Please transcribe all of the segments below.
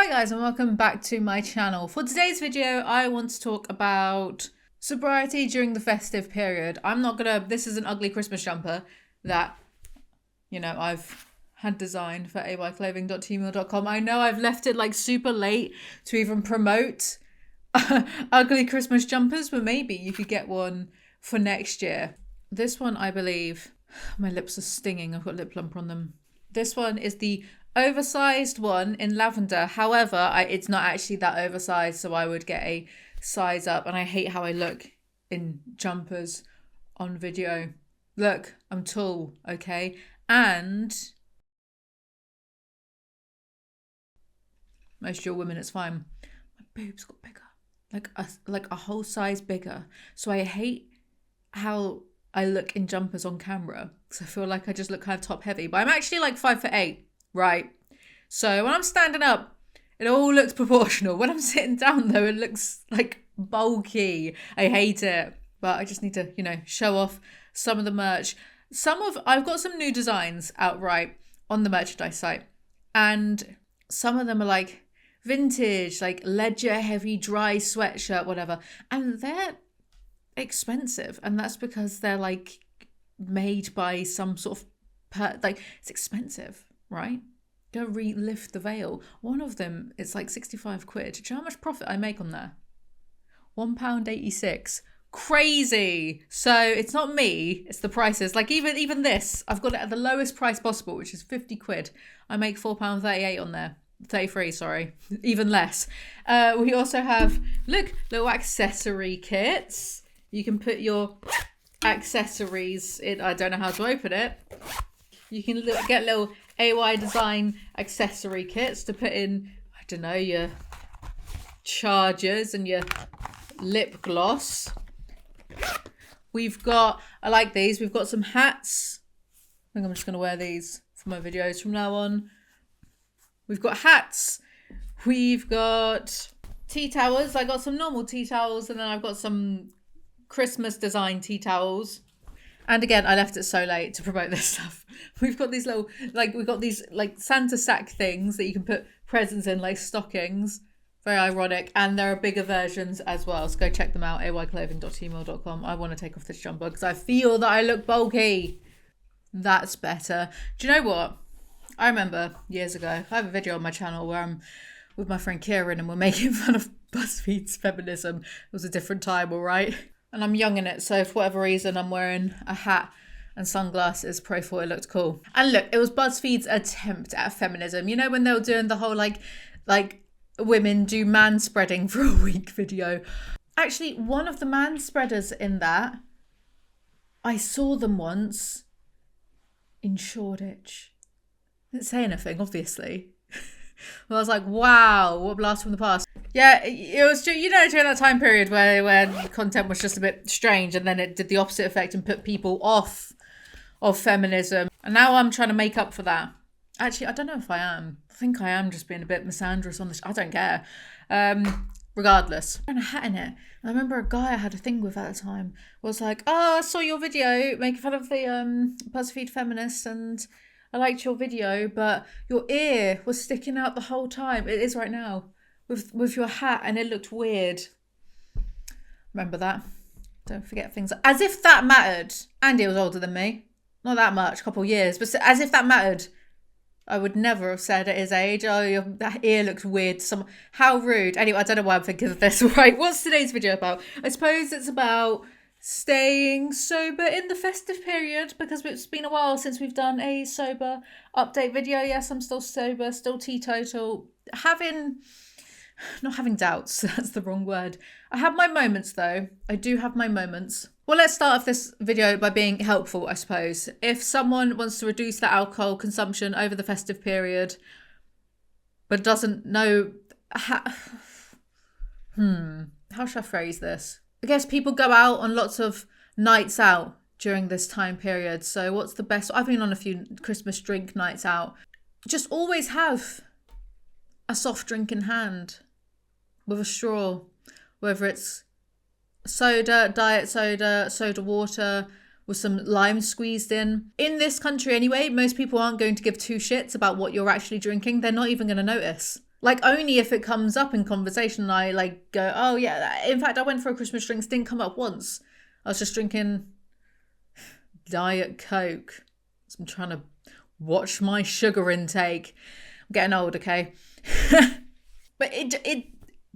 Hi guys and welcome back to my channel. For today's video, I want to talk about sobriety during the festive period. This is an ugly Christmas jumper that, I've had designed for ayclothing.tmail.com. I know I've left it like super late to even promote ugly Christmas jumpers, but maybe you could get one for next year. This one, I believe, my lips are stinging. I've got lip plumper on them. This one is the oversized one in lavender. However, it's not actually that oversized, so I would get a size up. And I hate how I look in jumpers on video. Look, I'm tall, okay? And most of your women, it's fine. My boobs got bigger, like a whole size bigger. So I hate how I look in jumpers on camera because I feel like I just look kind of top heavy. But I'm actually like 5'8". Right, so when I'm standing up, it all looks proportional. When I'm sitting down, though, it looks like bulky. I hate it, but I just need to, show off some of the merch. I've got some new designs outright on the merchandise site, and some of them are like vintage, like ledger heavy dry sweatshirt, whatever, and they're expensive, and that's because they're like made by some sort of it's expensive. Right? Go lift the veil. One of them, it's like 65 quid. Do you know how much profit I make on there? £1.86. Crazy. So it's not me, it's the prices. Like even this, I've got it at the lowest price possible, which is 50 quid. I make £4.38 on there. 33, sorry. Even less. We also have, look, little accessory kits. You can put your accessories in. I don't know how to open it. You can get little AY design accessory kits to put in, I don't know, your chargers and your lip gloss. I like these. We've got some hats. I think I'm just going to wear these for my videos from now on. We've got hats. We've got tea towels. I got some normal tea towels, and then I've got some Christmas design tea towels. And again, I left it so late to promote this stuff. We've got these Santa sack things that you can put presents in, like stockings. Very ironic. And there are bigger versions as well. So go check them out, ayclothing.tmail.com. I want to take off this jumper because I feel that I look bulky. That's better. Do you know what? I remember years ago, I have a video on my channel where I'm with my friend Kieran and we're making fun of BuzzFeed's feminism. It was a different time, all right? And I'm young in it, so for whatever reason, I'm wearing a hat and sunglasses. Pro thought it looked cool. And look, it was BuzzFeed's attempt at feminism. You know when they were doing the whole like women do manspreading for a week video. Actually, one of the manspreaders in that, I saw them once in Shoreditch. Didn't say anything, obviously. Well, I was like, wow, what a blast from the past. Yeah, it was, during that time period where content was just a bit strange, and then it did the opposite effect and put people off of feminism. And now I'm trying to make up for that. Actually, I don't know if I am. I think I am just being a bit misandrous on this. I don't care. Regardless. I had a hat in it. And I remember a guy I had a thing with at the time was like, oh, I saw your video making fun of the BuzzFeed feminists, and I liked your video, but your ear was sticking out the whole time. It is right now. With your hat, and it looked weird. Remember that. Don't forget things. As if that mattered. Andy was older than me. Not that much, a couple of years. But as if that mattered. I would never have said at his age, oh, that ear looks weird. How rude. Anyway, I don't know why I'm thinking of this. Right, what's today's video about? I suppose it's about staying sober in the festive period, because it's been a while since we've done a sober update video. Yes, I'm still sober, still teetotal. Not having doubts, that's the wrong word. I have my moments though. I do have my moments. Well, let's start off this video by being helpful, I suppose. If someone wants to reduce their alcohol consumption over the festive period, but doesn't know how should I phrase this? I guess people go out on lots of nights out during this time period. So what's the best? I've been on a few Christmas drink nights out. Just always have a soft drink in hand with a straw, whether it's soda, diet soda, soda water with some lime squeezed in. In this country anyway, most people aren't going to give two shits about what you're actually drinking. They're not even going to notice. Like, only if it comes up in conversation and I like go, oh yeah. In fact, I went for a Christmas drinks, didn't come up once. I was just drinking Diet Coke. So I'm trying to watch my sugar intake. I'm getting old, okay? But it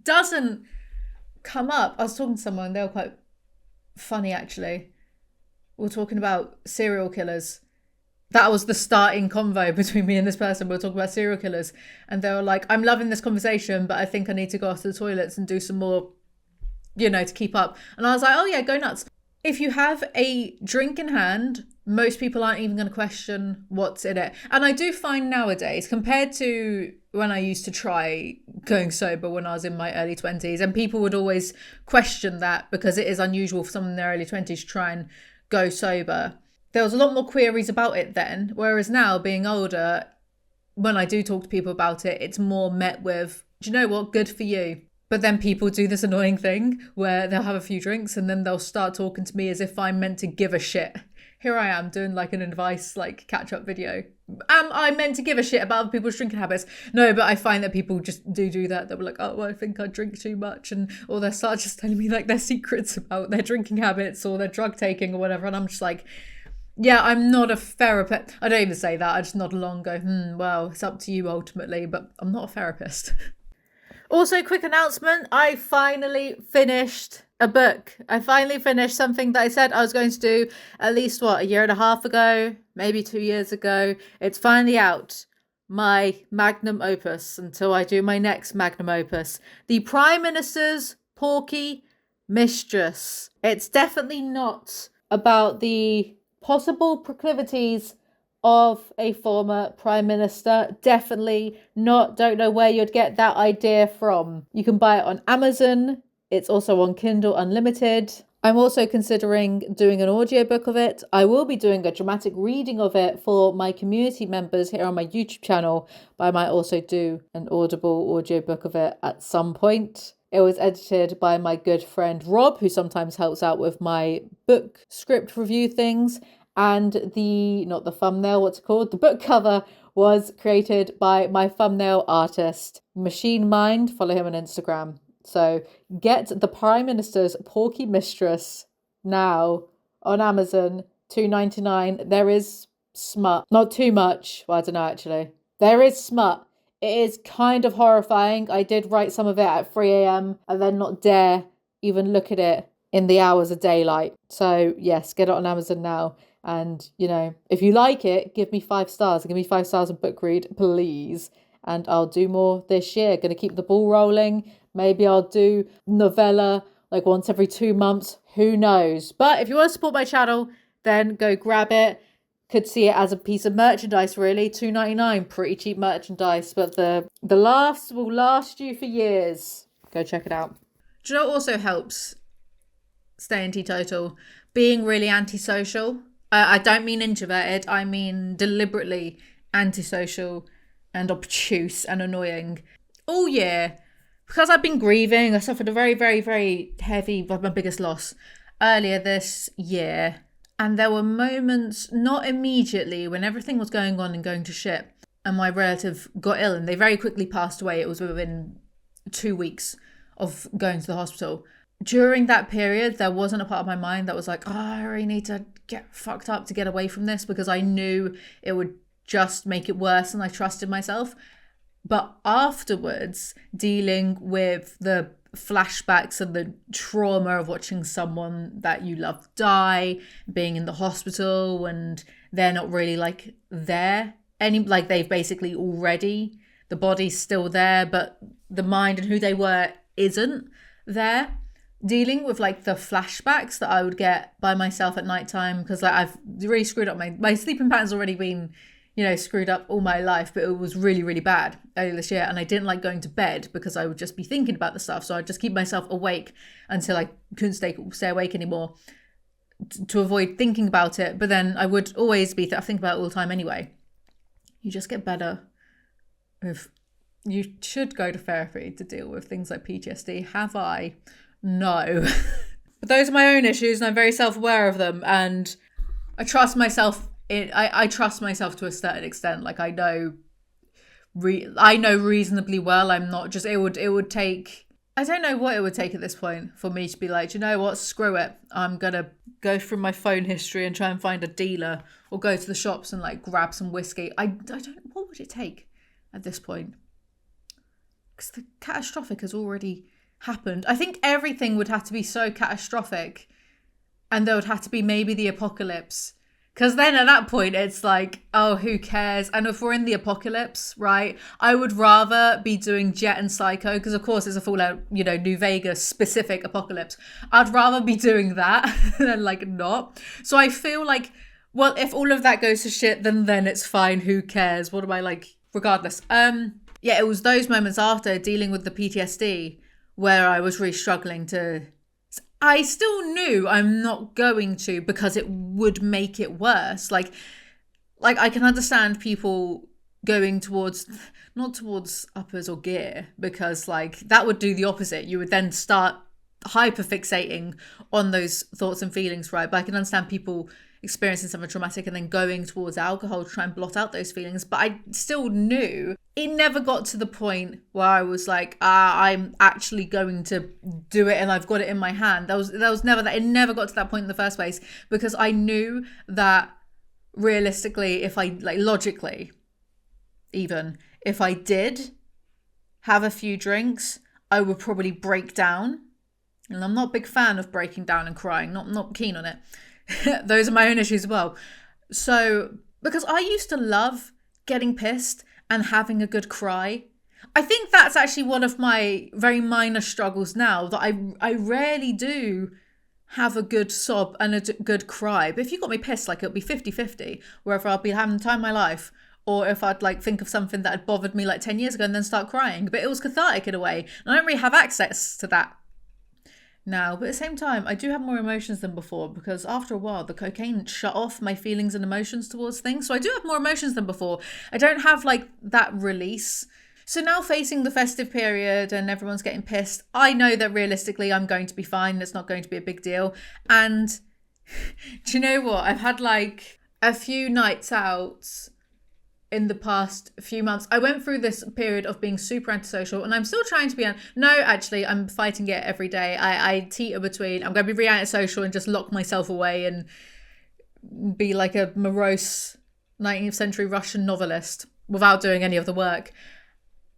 doesn't come up. I was talking to someone, they were quite funny actually. We were talking about serial killers. That was the starting convo between me and this person. We were talking about serial killers. And they were like, I'm loving this conversation, but I think I need to go off to the toilets and do some more, to keep up. And I was like, oh yeah, go nuts. If you have a drink in hand, most people aren't even going to question what's in it. And I do find nowadays, compared to when I used to try going sober when I was in my early 20s, and people would always question that because it is unusual for someone in their early 20s to try and go sober. There was a lot more queries about it then, whereas now, being older, when I do talk to people about it, it's more met with, do you know what, good for you. But then people do this annoying thing where they'll have a few drinks and then they'll start talking to me as if I'm meant to give a shit. Here I am doing like an advice, like catch-up video. Am I meant to give a shit about other people's drinking habits? No, but I find that people just do that. They'll be like, oh, well, I think I drink too much. Or they'll start just telling me like their secrets about their drinking habits or their drug taking or whatever. And I'm just like, yeah, I'm not a therapist. I don't even say that. I just nod along and go, well, it's up to you ultimately, but I'm not a therapist. Also, quick announcement. I finally finished a book. I finally finished something that I said I was going to do at least, a year and a half ago, maybe 2 years ago. It's finally out. My magnum opus until I do my next magnum opus. The Prime Minister's Porky Mistress. It's definitely not about the possible proclivities of a former prime minister. Definitely not. Don't know where you'd get that idea from. You can buy it on Amazon. It's also on Kindle Unlimited. I'm also considering doing an audiobook of it. I will be doing a dramatic reading of it for my community members here on my YouTube channel, but I might also do an Audible audiobook of it at some point. It was edited by my good friend Rob, who sometimes helps out with my book script review things. And the book cover was created by my thumbnail artist, Machine Mind. Follow him on Instagram. So get the Prime Minister's Porky Mistress now on Amazon, $2.99. There is smut. Not too much. Well, I don't know, actually. There is smut. It is kind of horrifying. I did write some of it at 3 a.m. and then not dare even look at it in the hours of daylight. So yes, get it on Amazon now. And, if you like it, give me 5 stars. Give me 5 stars and book read, please. And I'll do more this year. Going to keep the ball rolling. Maybe I'll do novella like once every 2 months. Who knows? But if you want to support my channel, then go grab it. Could see it as a piece of merchandise, really. $2.99. Pretty cheap merchandise. But the laughs will last you for years. Go check it out. Do you know what also helps staying teetotal? Being really antisocial. I don't mean introverted. I mean deliberately antisocial and obtuse and annoying. All year, because I've been grieving, I suffered a very, very, very heavy, my biggest loss earlier this year. And there were moments, not immediately, when everything was going on and going to shit, and my relative got ill and they very quickly passed away. It was within 2 weeks of going to the hospital. During that period, there wasn't a part of my mind that was like, I really need to get fucked up to get away from this, because I knew it would just make it worse and I trusted myself. But afterwards, dealing with the flashbacks and the trauma of watching someone that you love die, being in the hospital and they're not really like there like they've basically already, the body's still there, but the mind and who they were isn't there. Dealing with like the flashbacks that I would get by myself at nighttime, because like I've really screwed up my sleeping pattern's already been, screwed up all my life, but it was really, really bad earlier this year. And I didn't like going to bed because I would just be thinking about the stuff. So I'd just keep myself awake until I couldn't stay awake anymore to avoid thinking about it. But then I would always be thinking about it all the time anyway. You just get better with, you should go to therapy to deal with things like PTSD. Have I? No. But those are my own issues and I'm very self-aware of them, and I trust myself I trust myself to a certain extent. Like I know I know reasonably well I'm not just, it would take, I don't know what it would take at this point for me to be like, do you know what, screw it. I'm going to go through my phone history and try and find a dealer or go to the shops and like grab some whiskey. I don't, what would it take at this point? Because the catastrophic has already happened. I think everything would have to be so catastrophic and there would have to be maybe the apocalypse. Because then at that point, it's like, oh, who cares? And if we're in the apocalypse, right, I would rather be doing Jet and Psycho, because of course it's a Fallout, New Vegas specific apocalypse. I'd rather be doing that than like not. So I feel like, well, if all of that goes to shit, then it's fine. Who cares? What am I like? Regardless. Yeah, it was those moments after dealing with the PTSD where I was really struggling to... I still knew I'm not going to because it would make it worse. Like I can understand people going towards, not towards uppers or gear, because like that would do the opposite. You would then start hyperfixating on those thoughts and feelings, right? But I can understand people experiencing something traumatic and then going towards alcohol to try and blot out those feelings. But I still knew it never got to the point where I was like, I'm actually going to do it and I've got it in my hand. That was never that. It never got to that point in the first place, because I knew that realistically, if I like logically, even if I did have a few drinks, I would probably break down. And I'm not a big fan of breaking down and crying. Not keen on it. Those are my own issues as well. So, because I used to love getting pissed and having a good cry. I think that's actually one of my very minor struggles now, that I rarely do have a good sob and a good cry. But if you got me pissed, like it'll be 50-50, whether I'll be having the time of my life or if I'd like think of something that had bothered me like 10 years ago and then start crying. But it was cathartic in a way. And I don't really have access to that now, but at the same time I do have more emotions than before, because after a while the cocaine shut off my feelings and emotions towards things. So I do have more emotions than before. I don't have like that release. So now facing the festive period and everyone's getting pissed, I know that realistically I'm going to be fine. It's not going to be a big deal. And do you know what? I've had like a few nights out in the past few months. I went through this period of being super antisocial, and I'm still trying to be actually I'm fighting it every day. I teeter between I'm going to be really antisocial and just lock myself away and be like a morose 19th century Russian novelist without doing any of the work,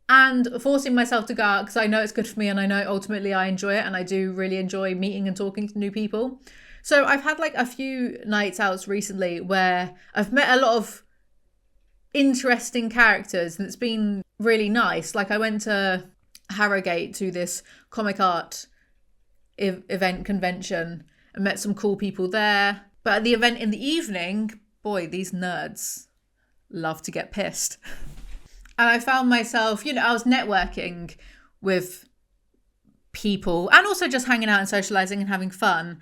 and forcing myself to go out because I know it's good for me and I know ultimately I enjoy it, and I do really enjoy meeting and talking to new people. So I've had like a few nights out recently where I've met a lot of interesting characters and it's been really nice. Like I went to Harrogate to this comic art event convention and met some cool people there. But at the event in the evening, boy, these nerds love to get pissed. And I found myself, I was networking with people and also just hanging out and socializing and having fun.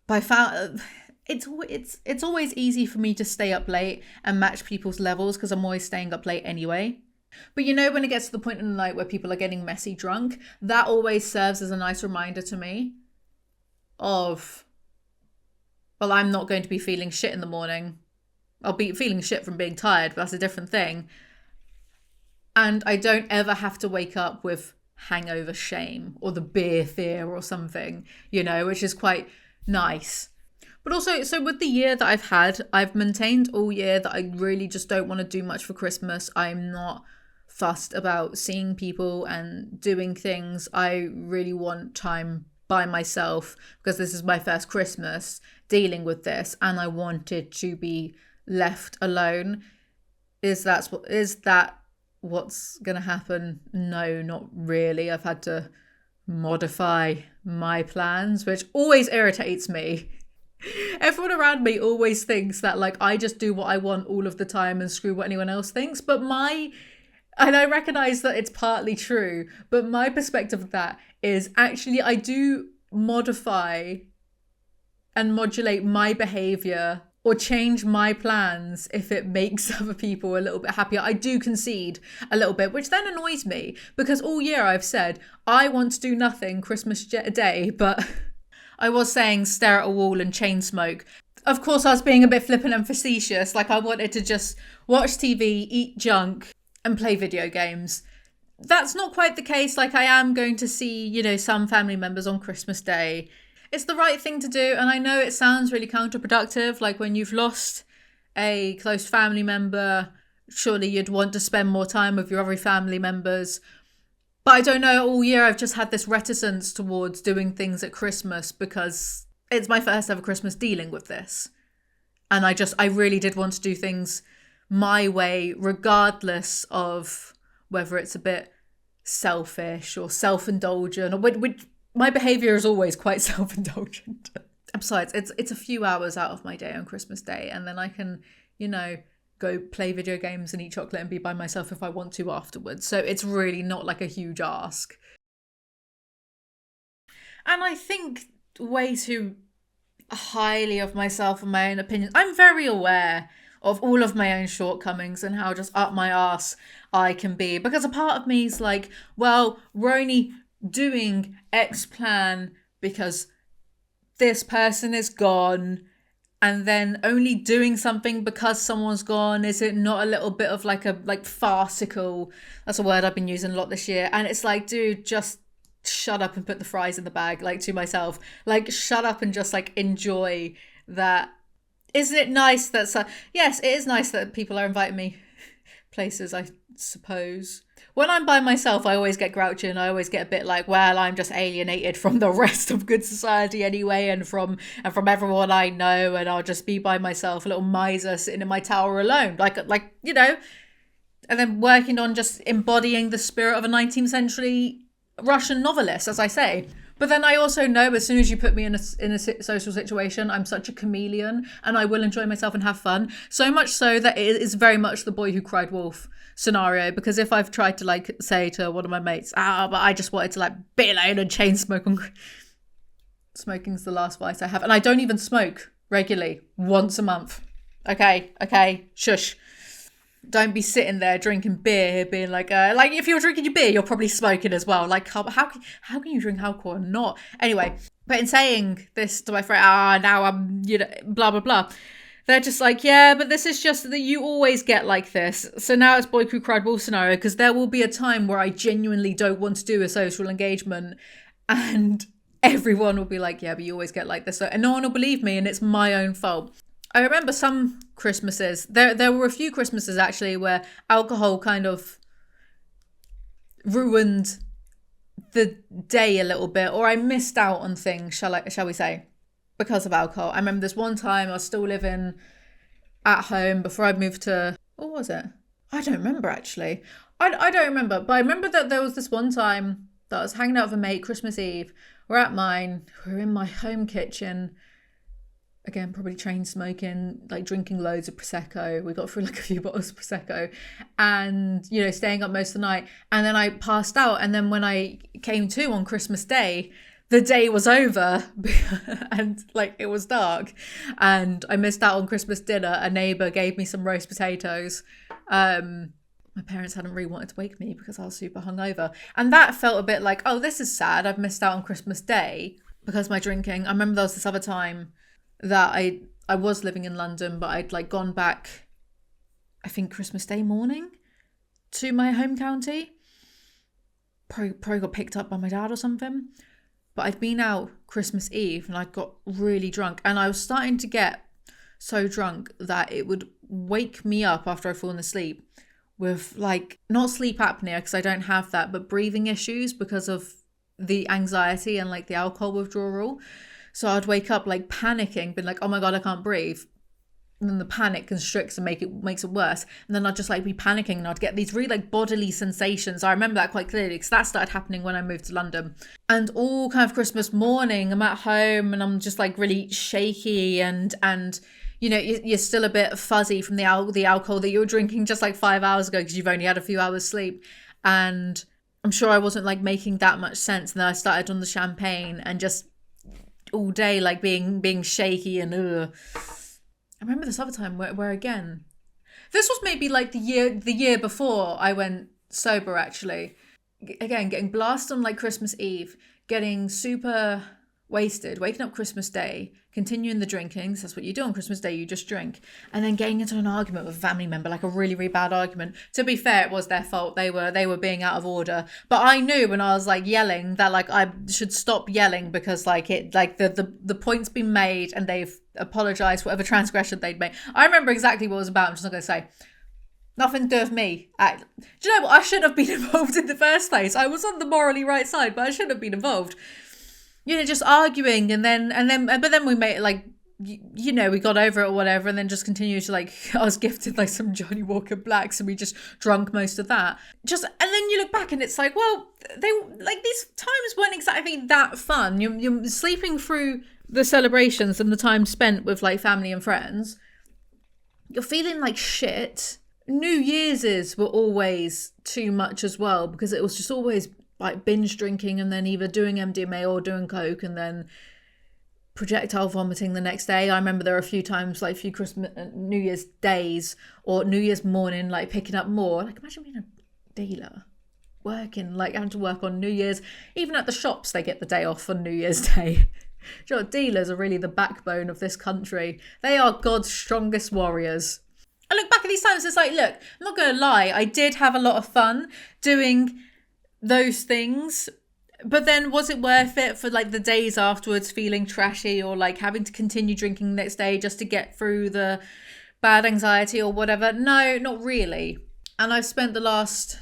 But I found it's always easy for me to stay up late and match people's levels because I'm always staying up late anyway. But when it gets to the point in the night where people are getting messy drunk, that always serves as a nice reminder to me of, well, I'm not going to be feeling shit in the morning. I'll be feeling shit from being tired, but that's a different thing. And I don't ever have to wake up with hangover shame or the beer fear or something, which is quite nice. But also, so with the year that I've had, I've maintained all year that I really just don't want to do much for Christmas. I'm not fussed about seeing people and doing things. I really want time by myself because this is my first Christmas dealing with this and I wanted to be left alone. Is that what's going to happen? No, not really. I've had to modify my plans, which always irritates me. Everyone around me always thinks that like I just do what I want all of the time and screw what anyone else thinks. But and I recognize that it's partly true, but my perspective of that is actually I do modify and modulate my behavior or change my plans if it makes other people a little bit happier. I do concede a little bit, which then annoys me because all year I've said I want to do nothing Christmas Day, but I was saying stare at a wall and chain smoke. Of course, I was being a bit flippant and facetious. Like I wanted to just watch TV, eat junk, and play video games. That's not quite the case. Like, I am going to see, you know, some family members on Christmas Day. It's the right thing to do. And I know it sounds really counterproductive. Like, when you've lost a close family member, surely you'd want to spend more time with your other family members. But I don't know, all year I've just had this reticence towards doing things at Christmas because it's my first ever Christmas dealing with this. And I really did want to do things my way, regardless of whether it's a bit selfish or self-indulgent, or my behaviour is always quite self-indulgent. And besides, it's a few hours out of my day on Christmas Day, and then I can, you know, go play video games and eat chocolate and be by myself if I want to afterwards. So it's really not like a huge ask. And I think way too highly of myself and my own opinions. I'm very aware of all of my own shortcomings and how just up my arse I can be. Because a part of me is like, well, we're only doing X plan because this person is gone, and then only doing something because someone's gone. Is it not a little bit of like farcical? That's a word I've been using a lot this year. And it's like, dude, just shut up and put the fries in the bag, like, to myself. Like, shut up and just like enjoy that. Isn't it nice that yes, it is nice that people are inviting me places, I suppose. When I'm by myself, I always get grouchy and I always get a bit like, well, I'm just alienated from the rest of good society anyway, and from everyone I know, and I'll just be by myself, a little miser sitting in my tower alone, like you know, and then working on just embodying the spirit of a 19th century Russian novelist, as I say. But then I also know as soon as you put me in a social situation, I'm such a chameleon and I will enjoy myself and have fun. So much so that it is very much the boy who cried wolf scenario. Because if I've tried to like say to one of my mates, but I just wanted to like be alone and chain smoke. Smoking's the last vice I have. And I don't even smoke regularly, once a month. Okay, shush. Don't be sitting there drinking beer, being like if you're drinking your beer, you're probably smoking as well. Like, how can you drink alcohol and not? Anyway, but in saying this to my friend, now I'm, you know, blah, blah, blah. They're just like, yeah, but this is just that you always get like this. So now it's boy who cried wolf scenario, because there will be a time where I genuinely don't want to do a social engagement, and everyone will be like, yeah, but you always get like this. And no one will believe me, and it's my own fault. I remember some Christmases, there were a few Christmases actually where alcohol kind of ruined the day a little bit, or I missed out on things, shall we say, because of alcohol. I remember this one time I was still living at home before I moved to, what was it? I don't remember actually. I don't remember, but I remember that there was this one time that I was hanging out with a mate, Christmas Eve. We're at mine, we're in my home kitchen. Again, probably chain smoking, like drinking loads of Prosecco. We got through like a few bottles of Prosecco and, you know, staying up most of the night. And then I passed out. And then when I came to on Christmas Day, the day was over and like it was dark. And I missed out on Christmas dinner. A neighbour gave me some roast potatoes. My parents hadn't really wanted to wake me because I was super hungover. And that felt a bit like, oh, this is sad. I've missed out on Christmas Day because of my drinking. I remember there was this other time that I was living in London, but I'd like gone back, I think Christmas Day morning to my home county. Probably got picked up by my dad or something. But I'd been out Christmas Eve and I got really drunk, and I was starting to get so drunk that it would wake me up after I'd fallen asleep with like, not sleep apnea because I don't have that, but breathing issues because of the anxiety and like the alcohol withdrawal. So I'd wake up like panicking, being like, oh my God, I can't breathe. And then the panic constricts and makes it worse. And then I'd just like be panicking and I'd get these really like bodily sensations. I remember that quite clearly because that started happening when I moved to London. And all kind of Christmas morning, I'm at home and I'm just like really shaky and you know, you're still a bit fuzzy from the alcohol that you were drinking just like 5 hours ago because you've only had a few hours sleep. And I'm sure I wasn't like making that much sense. And then I started on the champagne and just all day like being shaky and I remember this other time where again, this was maybe like the year before I went sober actually. Again, getting blasted on like Christmas Eve, getting super wasted, waking up Christmas Day, continuing the drinking, so that's what you do on Christmas Day, you just drink, and then getting into an argument with a family member, like a really, really bad argument. To be fair, it was their fault. They were being out of order. But I knew when I was like yelling that like I should stop yelling because like it like the point's been made and they've apologized for whatever transgression they'd made. I remember exactly what it was about. I'm just not gonna say. Nothing to do with me. Do you know what? I shouldn't have been involved in the first place. I was on the morally right side, but I shouldn't have been involved. Just arguing but then we made like, we got over it or whatever, and then just continued to like, I was gifted like some Johnny Walker Blacks and we just drunk most of that. And then you look back and it's like, well, they like these times weren't exactly that fun. You're sleeping through the celebrations and the time spent with like family and friends. You're feeling like shit. New Year's were always too much as well because it was just always like binge drinking and then either doing MDMA or doing coke and then projectile vomiting the next day. I remember there were a few times, like a few Christmas, New Year's days or New Year's morning, like picking up more. Like imagine being a dealer, working, like having to work on New Year's. Even at the shops, they get the day off on New Year's Day. Do you know what? Dealers are really the backbone of this country. They are God's strongest warriors. I look back at these times, it's like, look, I'm not going to lie. I did have a lot of fun doing those things. But then was it worth it for like the days afterwards feeling trashy or like having to continue drinking the next day just to get through the bad anxiety or whatever? No, not really. And I've spent the last,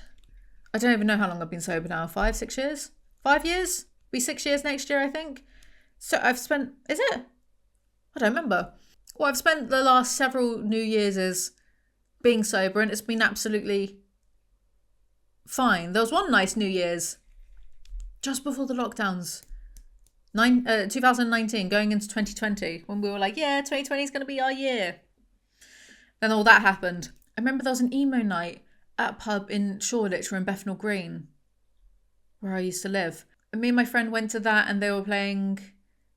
I don't even know how long I've been sober now. 5 years? 5 years? Be 6 years next year, I think. So I've spent, is it? I don't remember. Well, I've spent the last several New Year's being sober and it's been absolutely fine. There was one nice New Year's just before the lockdowns. 2019 going into 2020 when we were like, yeah, 2020 is going to be our year. Then all that happened. I remember there was an emo night at a pub in Shoreditch or in Bethnal Green where I used to live. And me and my friend went to that and they were playing...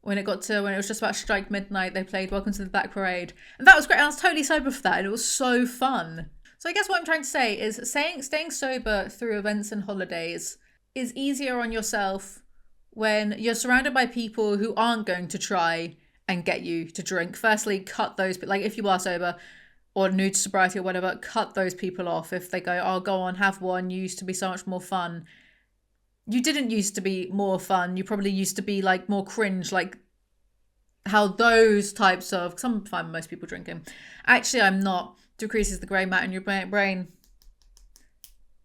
When it was just about to strike midnight, they played Welcome to the Black Parade. And that was great. I was totally sober for that. And it was so fun. So I guess what I'm trying to say is staying sober through events and holidays is easier on yourself when you're surrounded by people who aren't going to try and get you to drink. Firstly, cut those, like if you are sober or new to sobriety or whatever, cut those people off. If they go, oh, go on, have one. You used to be so much more fun. You didn't used to be more fun. You probably used to be like more cringe, like how those types of, because I'm fine with most people drinking. Actually, I'm not. Decreases the grey matter in your brain. I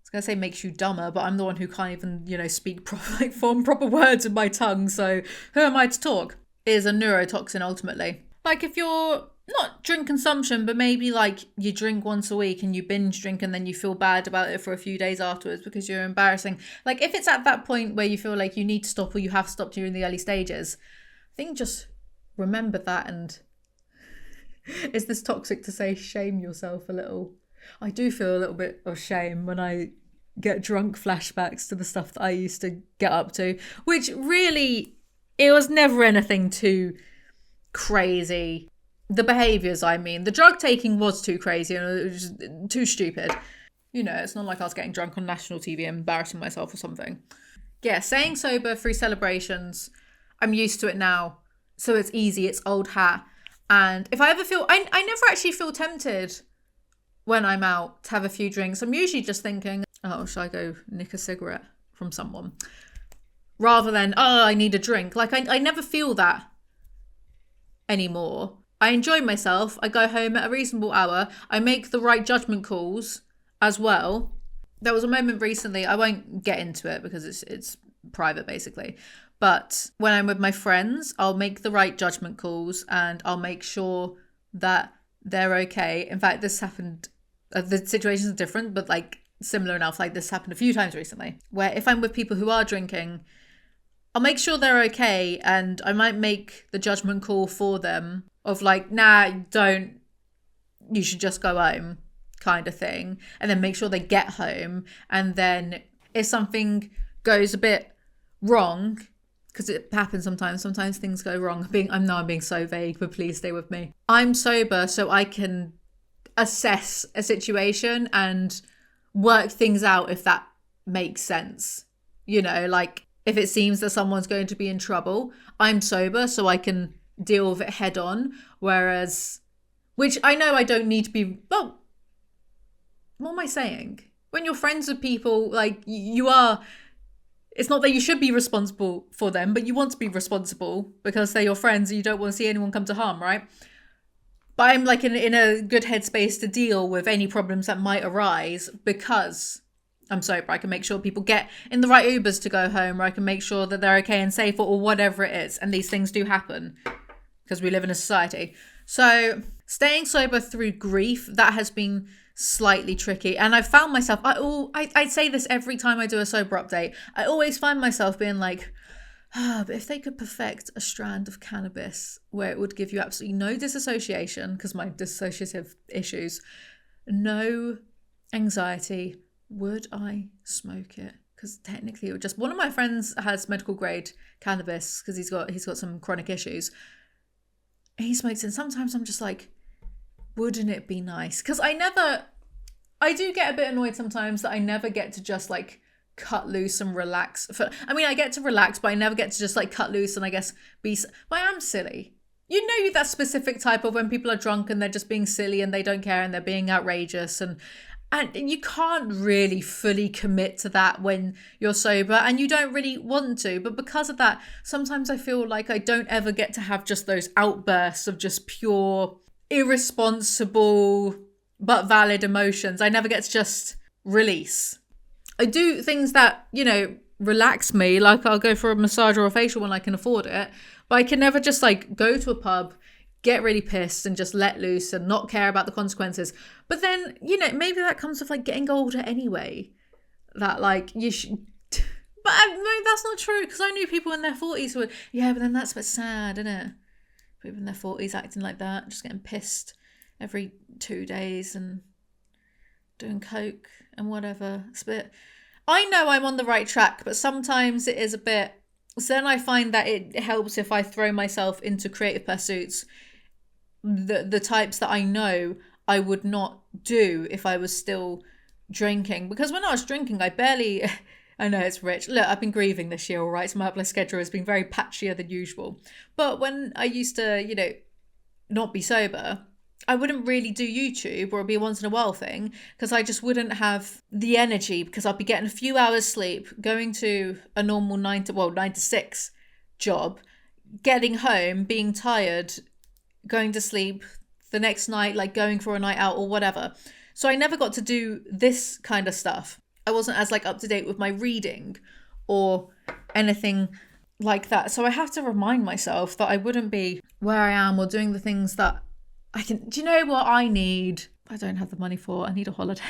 was going to say makes you dumber, but I'm the one who can't even, speak proper, form proper words with my tongue. So who am I to talk? It is a neurotoxin ultimately. Like if you're not drink consumption, but maybe like you drink once a week and you binge drink and then you feel bad about it for a few days afterwards because you're embarrassing. Like if it's at that point where you feel like you need to stop or you have stopped during the early stages, I think just remember that. And is this toxic to say shame yourself a little? I do feel a little bit of shame when I get drunk flashbacks to the stuff that I used to get up to, which really, it was never anything too crazy. The behaviours, I mean. The drug taking was too crazy and it was just too stupid. It's not like I was getting drunk on national TV and embarrassing myself or something. Yeah, staying sober through celebrations, I'm used to it now. So it's easy, it's old hat. And if I ever feel... I never actually feel tempted when I'm out to have a few drinks. I'm usually just thinking, oh, should I go nick a cigarette from someone? Rather than, oh, I need a drink. Like, I never feel that anymore. I enjoy myself. I go home at a reasonable hour. I make the right judgment calls as well. There was a moment recently, I won't get into it because it's private basically. But when I'm with my friends, I'll make the right judgment calls and I'll make sure that they're okay. In fact, this happened, the situations are different, but like similar enough. Like this happened a few times recently where if I'm with people who are drinking, I'll make sure they're okay and I might make the judgment call for them of like, nah, don't, you should just go home kind of thing. And then make sure they get home. And then if something goes a bit wrong, because it happens sometimes things go wrong. I'm being so vague, but please stay with me. I'm sober so I can assess a situation and work things out if that makes sense. Like if it seems that someone's going to be in trouble. I'm sober, so I can deal with it head on. Whereas, which I know I don't need to be, well, what am I saying? When you're friends with people, like, you are, it's not that you should be responsible for them, but you want to be responsible because they're your friends and you don't want to see anyone come to harm, right? But I'm like in a good headspace to deal with any problems that might arise because I'm sober. I can make sure people get in the right Ubers to go home, or I can make sure that they're okay and safe, or whatever it is. And these things do happen because we live in a society. So staying sober through grief, that has been slightly tricky. And I've found myself, I say this every time I do a sober update. I always find myself being like, but if they could perfect a strand of cannabis where it would give you absolutely no disassociation, because my dissociative issues, no anxiety, would I smoke it? Because technically it would just, one of my friends has medical grade cannabis because he's got some chronic issues. He smokes it, and sometimes I'm just like, wouldn't it be nice? Because I do get a bit annoyed sometimes that I never get to just like cut loose and relax. I get to relax, but I never get to just like cut loose and I guess but I am silly. You know, that specific type of when people are drunk and they're just being silly and they don't care and they're being outrageous, and you can't really fully commit to that when you're sober, and you don't really want to. But because of that, sometimes I feel like I don't ever get to have just those outbursts of just pure, irresponsible, but valid emotions. I never get to just release. I do things that, relax me, like I'll go for a massage or a facial when I can afford it, but I can never just like go to a pub, get really pissed and just let loose and not care about the consequences. But then, maybe that comes with like getting older anyway, that like you should, but no, that's not true, because I knew people in their 40s who were, but then that's a bit sad, isn't it? People in their 40s acting like that, just getting pissed every 2 days and doing coke and whatever. It's a bit, I know I'm on the right track, but sometimes it is a bit, so then I find that it helps if I throw myself into creative pursuits, the types that I know I would not do if I was still drinking. Because when I was drinking, I barely, I know it's rich. Look, I've been grieving this year, all right? So my uplift schedule has been very patchier than usual. But when I used to, not be sober, I wouldn't really do YouTube, or it'd be a once in a while thing, because I just wouldn't have the energy, because I'd be getting a few hours sleep, going to a normal 9 to 6 job, getting home, being tired, going to sleep the next night, like going for a night out or whatever. So I never got to do this kind of stuff. I wasn't as like up to date with my reading or anything like that. So I have to remind myself that I wouldn't be where I am or doing the things that I can. Do you know what I need? I don't have the money for. I need a holiday.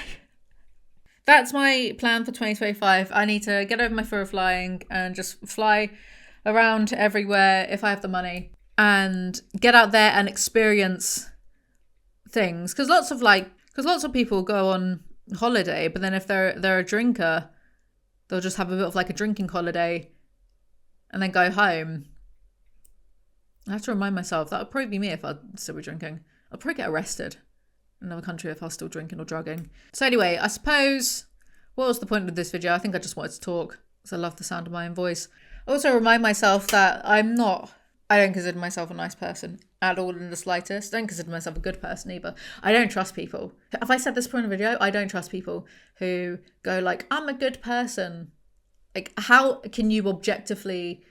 That's my plan for 2025. I need to get over my fear of flying and just fly around everywhere if I have the money, and get out there and experience things. Because lots of people go on holiday, but then if they're a drinker, they'll just have a bit of like a drinking holiday and then go home. I have to remind myself that would probably be me if I'd still be drinking. I'd probably get arrested in another country if I was still drinking or drugging. So anyway, I suppose, what was the point of this video? I think I just wanted to talk because I love the sound of my own voice. I also remind myself that I don't consider myself a nice person at all in the slightest. I don't consider myself a good person either. I don't trust people. Have I said this before in a video? I don't trust people who go like, I'm a good person. Like, how can you objectively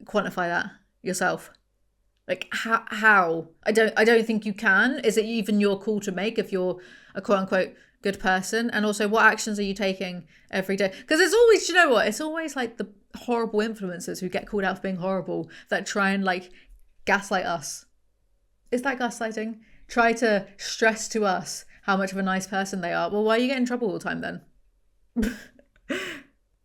quantify that yourself? Like, how? I don't think you can. Is it even your call to make if you're a quote unquote good person? And also, what actions are you taking every day? Because it's always, you know what? It's always like the horrible influencers who get called out for being horrible that try and like gaslight us. Is that gaslighting? Try to stress to us how much of a nice person they are. Well, why are you getting in trouble all the time then?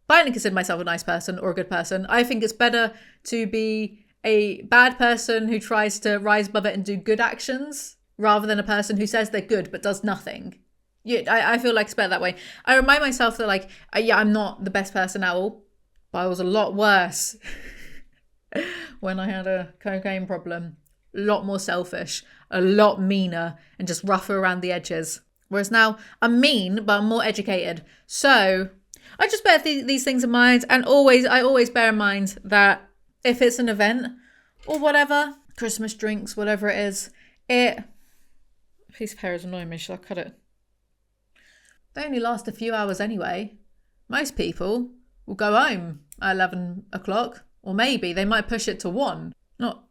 I don't consider myself a nice person or a good person. I think it's better to be a bad person who tries to rise above it and do good actions rather than a person who says they're good but does nothing. Yeah, I feel like it's better that way. I remind myself that like, I'm not the best person at all, but I was a lot worse when I had a cocaine problem. A lot more selfish, a lot meaner, and just rougher around the edges. Whereas now I'm mean, but I'm more educated. So I just bear these things in mind, and I always bear in mind that if it's an event or whatever, Christmas drinks, whatever it is, piece of hair is annoying me. Shall I cut it? They only last a few hours anyway. Most people will go home at 11 o'clock, or maybe they might push it to 1. Not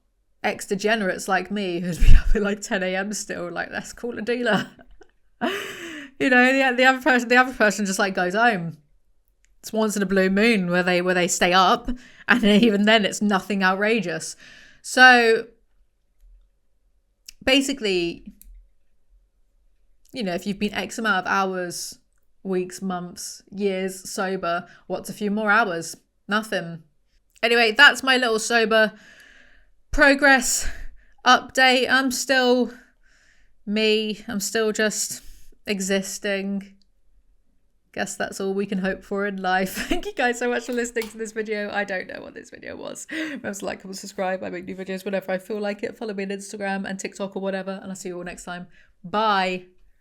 ex-degenerates like me who'd be up at like 10 a.m. still, like, let's call a dealer. You know, the other person just like goes home. It's once in a blue moon where they stay up, and even then it's nothing outrageous. So basically, you know, if you've been X amount of hours, weeks, months, years sober, what's a few more hours? Nothing. Anyway, that's my little sober progress update. I'm still me. I'm still just existing. Guess that's all we can hope for in life. Thank you guys so much for listening to this video. I don't know what this video was. Remember to like, comment, subscribe. I make new videos whenever I feel like it. Follow me on Instagram and TikTok or whatever. And I'll see you all next time. Bye.